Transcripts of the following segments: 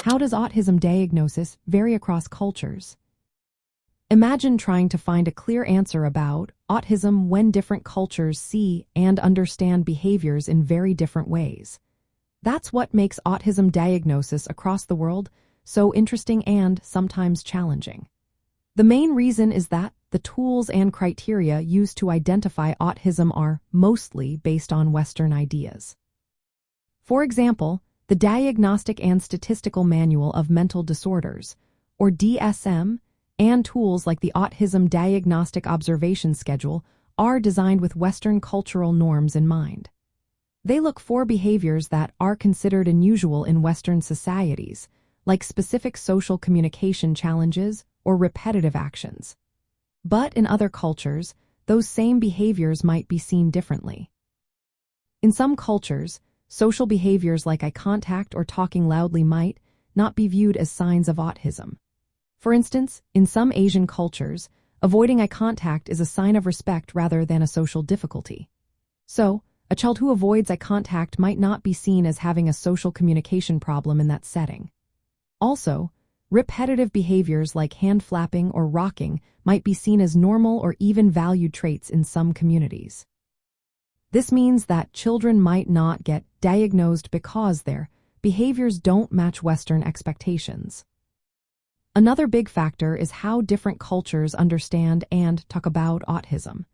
How does autism diagnosis vary across cultures? Imagine trying to find a clear answer about autism when different cultures see and understand behaviors in very different ways. That's what makes autism diagnosis across the world so interesting and sometimes challenging. The main reason is that the tools and criteria used to identify autism are mostly based on Western ideas. For example, the Diagnostic and Statistical Manual of Mental Disorders, or DSM, and tools like the Autism Diagnostic Observation Schedule are designed with Western cultural norms in mind. They look for behaviors that are considered unusual in Western societies, like specific social communication challenges or repetitive actions. But in other cultures, those same behaviors might be seen differently. In some cultures, social behaviors like eye contact or talking loudly might not be viewed as signs of autism. For instance, in some Asian cultures, avoiding eye contact is a sign of respect rather than a social difficulty. So, a child who avoids eye contact might not be seen as having a social communication problem in that setting. Also, repetitive behaviors like hand flapping or rocking might be seen as normal or even valued traits in some communities. This means that children might not get diagnosed because their behaviors don't match Western expectations. Another big factor is how different cultures understand and talk about autism.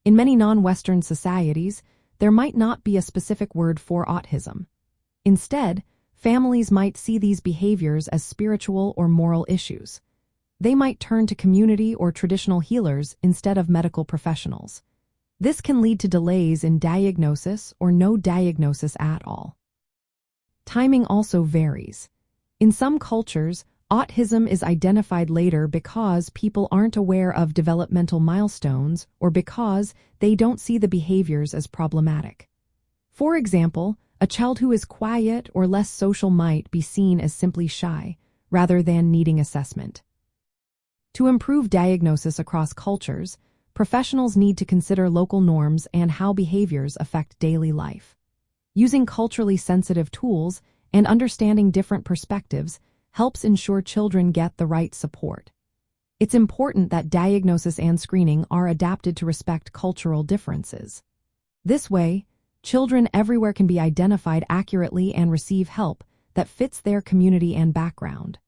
In many non-Western societies, there might not be a specific word for autism. Instead, families might see these behaviors as spiritual or moral issues. They might turn to community or traditional healers instead of medical professionals. This can lead to delays in diagnosis or no diagnosis at all. Timing also varies. In some cultures, autism is identified later because people aren't aware of developmental milestones or because they don't see the behaviors as problematic. For example, a child who is quiet or less social might be seen as simply shy, rather than needing assessment. To improve diagnosis across cultures, professionals need to consider local norms and how behaviors affect daily life. Using culturally sensitive tools and understanding different perspectives helps ensure children get the right support. It's important that diagnosis and screening are adapted to respect cultural differences. This way, children everywhere can be identified accurately and receive help that fits their community and background.